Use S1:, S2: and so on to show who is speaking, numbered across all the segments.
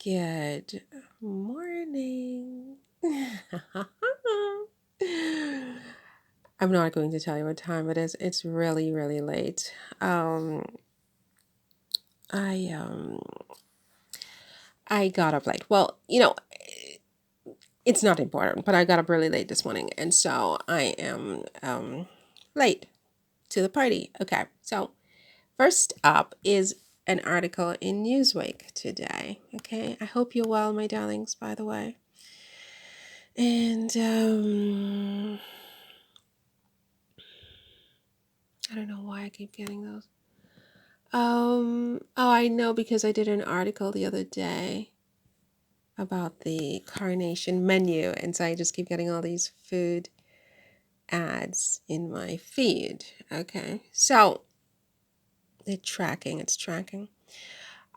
S1: Good morning. I'm not going to tell you what time it is. It's really, really late. I um I got up late. Well, it's not important, but I got up really late this morning, and so I am late to the party. Okay, so first up is an article in Newsweek today. Okay, I hope you're well, my darlings, by the way. And I don't know why I keep getting those. Oh, I know because I did an article the other day about the coronation menu, and so I just keep getting all these food ads in my feed. Okay, so it's tracking.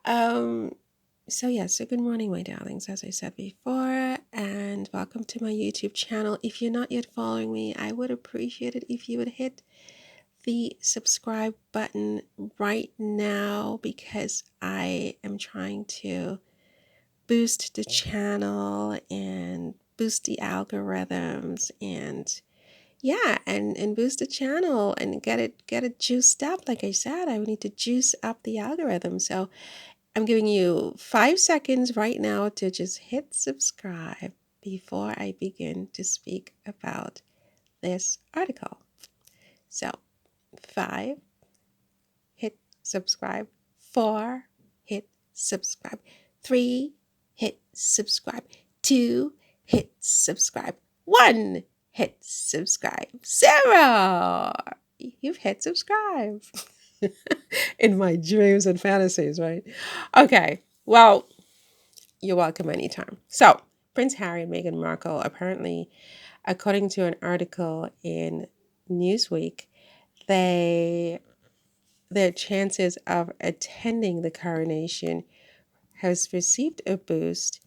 S1: Um, so good morning, my darlings, as I said before, and welcome to my YouTube channel. If you're not yet following me, I would appreciate it if you would hit the subscribe button right now because I am trying to boost the channel and boost the algorithms and and boost the channel and get it juiced up. Like I said, I need to juice up the algorithm. So I'm giving you 5 seconds right now to just hit subscribe before I begin to speak about this article. So 5, hit subscribe. 4, hit subscribe. 3, hit subscribe. 2, hit subscribe. 1, hit subscribe. 0, you've hit subscribe. In my dreams and fantasies, right? Okay, well, you're welcome anytime. So, Prince Harry and Meghan Markle apparently, according to an article in Newsweek, they their chances of attending the coronation has received a boost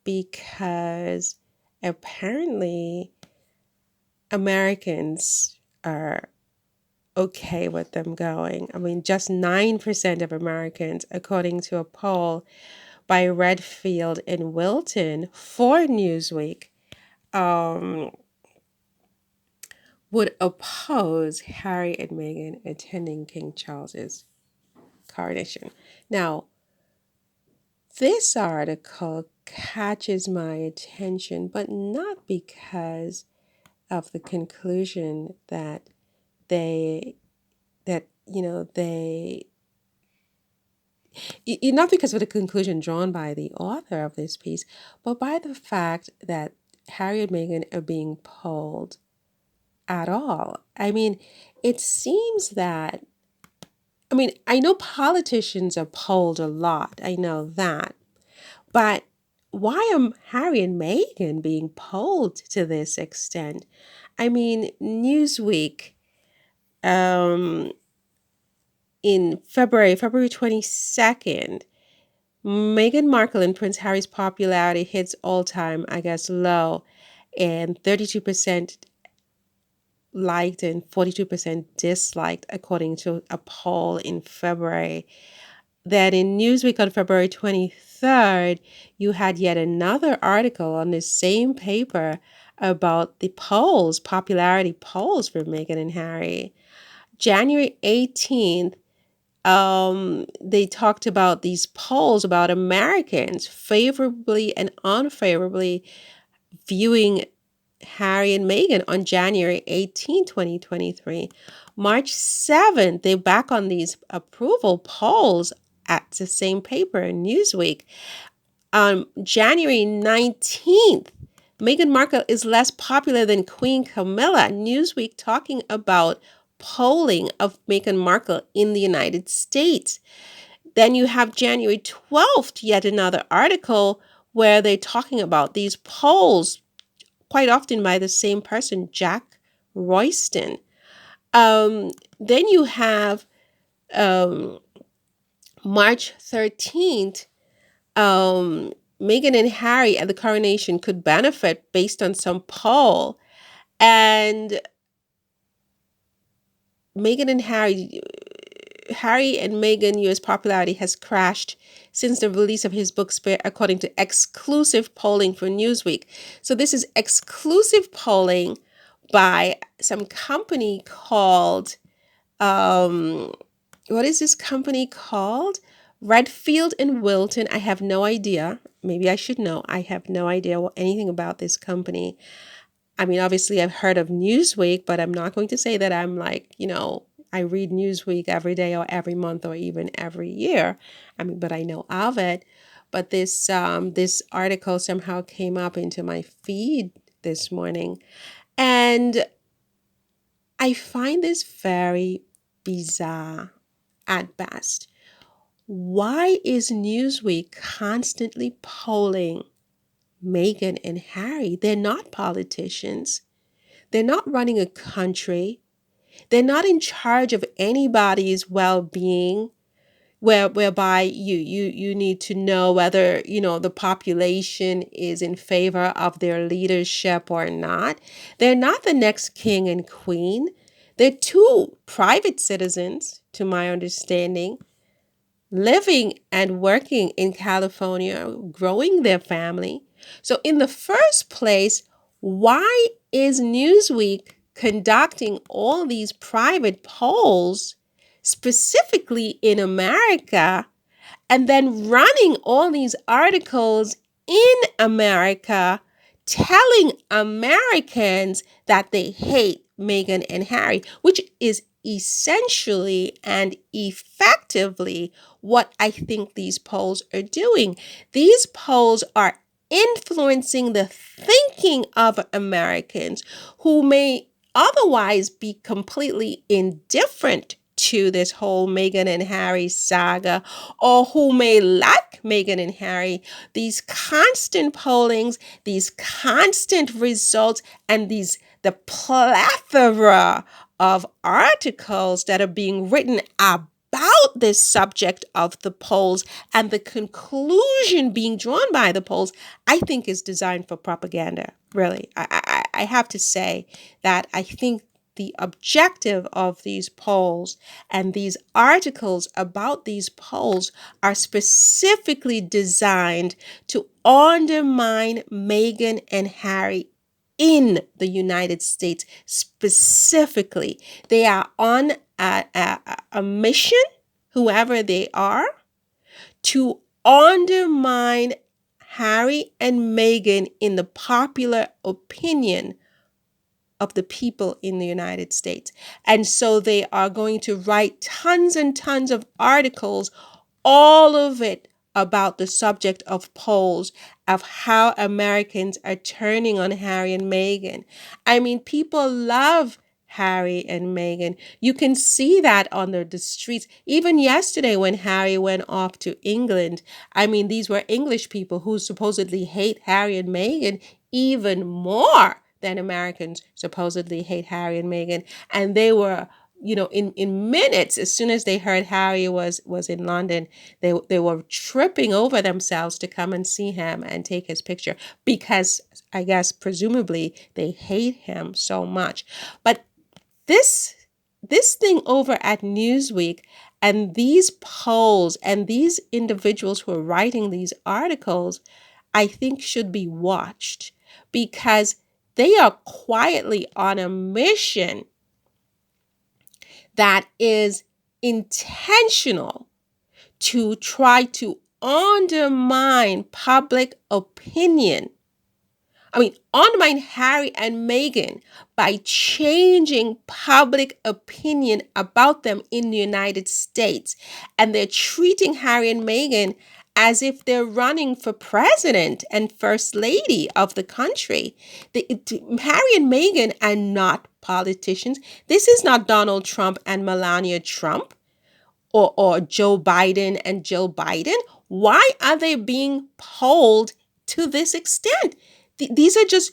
S1: because apparently Americans are okay with them going. I mean, just 9% of Americans, according to a poll by Redfield and Wilton for Newsweek, um, would oppose Harry and Meghan attending King Charles's coronation. Now, this article catches my attention, but not because of the conclusion that they that you know they not because of the conclusion drawn by the author of this piece, but by the fact that Harry and Meghan are being polled at all. I mean, it seems that I know politicians are polled a lot. I know that. But why are Harry and Meghan being polled to this extent? I mean, Newsweek, um, in February 22nd, Meghan Markle and Prince Harry's popularity hits all-time, I guess, low, and 32% liked and 42% disliked, according to a poll in February. That in Newsweek on February 23rd, you had yet another article on the same paper about the polls, popularity polls for Meghan and Harry. January 18th, they talked about these polls about Americans favorably and unfavorably viewing Harry and Meghan on January 18, 2023. March 7th, they're back on these approval polls at the same paper in Newsweek. On January 19th, Meghan Markle is less popular than Queen Camilla. Newsweek talking about polling of Meghan Markle in the United States. Then you have January 12th, yet another article where they're talking about these polls, quite often by the same person, Jack Royston. Then you have um, March 13th, Meghan and Harry at the coronation could benefit based on some poll. And Meghan and Harry Harry and Meghan U.S. popularity has crashed since the release of his book Spare, according to exclusive polling for Newsweek. So this is exclusive polling by some company called, what is this company called? Redfield and Wilton. I have no idea. Maybe I should know. I have no idea anything about this company. I mean, obviously, I've heard of Newsweek, but I'm not going to say that I'm like, I read Newsweek every day or every month or even every year. I mean, but I know of it. But this article somehow came up into my feed this morning, and I find this very bizarre at best. Why is Newsweek constantly polling Meghan and Harry? They're not politicians. They're not running a country. They're not in charge of anybody's well-being, whereby you need to know whether, the population is in favor of their leadership or not. They're not the next king and queen. They're two private citizens, to my understanding, living and working in California, growing their family. So, in the first place, why is Newsweek conducting all these private polls specifically in America and then running all these articles in America telling Americans that they hate Meghan and Harry, which is essentially and effectively what I think these polls are doing. These polls are influencing the thinking of Americans who may otherwise be completely indifferent to this whole Meghan and Harry saga, or who may like Meghan and Harry. These constant pollings, these constant results, and the plethora of articles that are being written about this subject of the polls and the conclusion being drawn by the polls, I think is designed for propaganda. Really, I have to say that I think the objective of these polls and these articles about these polls are specifically designed to undermine Meghan and Harry in the United States specifically. They are on a mission, whoever they are, to undermine Harry and Meghan in the popular opinion of the people in the United States. And so they are going to write tons and tons of articles, all of it about the subject of polls, of how Americans are turning on Harry and Meghan. I mean, people love Harry and Meghan. You can see that on the streets. Even yesterday when Harry went off to England, I mean, these were English people who supposedly hate Harry and Meghan even more than Americans supposedly hate Harry and Meghan. And they were, in minutes, as soon as they heard Harry was in London, they were tripping over themselves to come and see him and take his picture because I guess presumably they hate him so much. But this thing over at Newsweek and these polls and these individuals who are writing these articles, I think should be watched because they are quietly on a mission that is intentional to try to undermine public opinion. Undermine Harry and Meghan by changing public opinion about them in the United States. And they're treating Harry and Meghan as if they're running for president and first lady of the country. Harry and Meghan are not politicians. This is not Donald Trump and Melania Trump or Joe Biden and Jill Biden. Why are they being polled to this extent? These are just,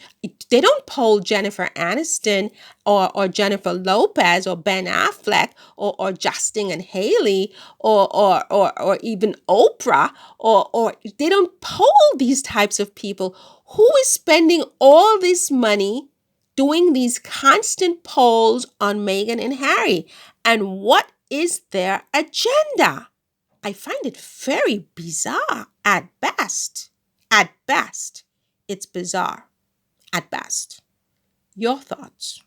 S1: they don't poll Jennifer Aniston or Jennifer Lopez or Ben Affleck or Justin and Haley or even Oprah or they don't poll these types of people. Who is spending all this money doing these constant polls on Meghan and Harry? And what is their agenda? I find it very bizarre at best. At best, it's bizarre. At best. Your thoughts?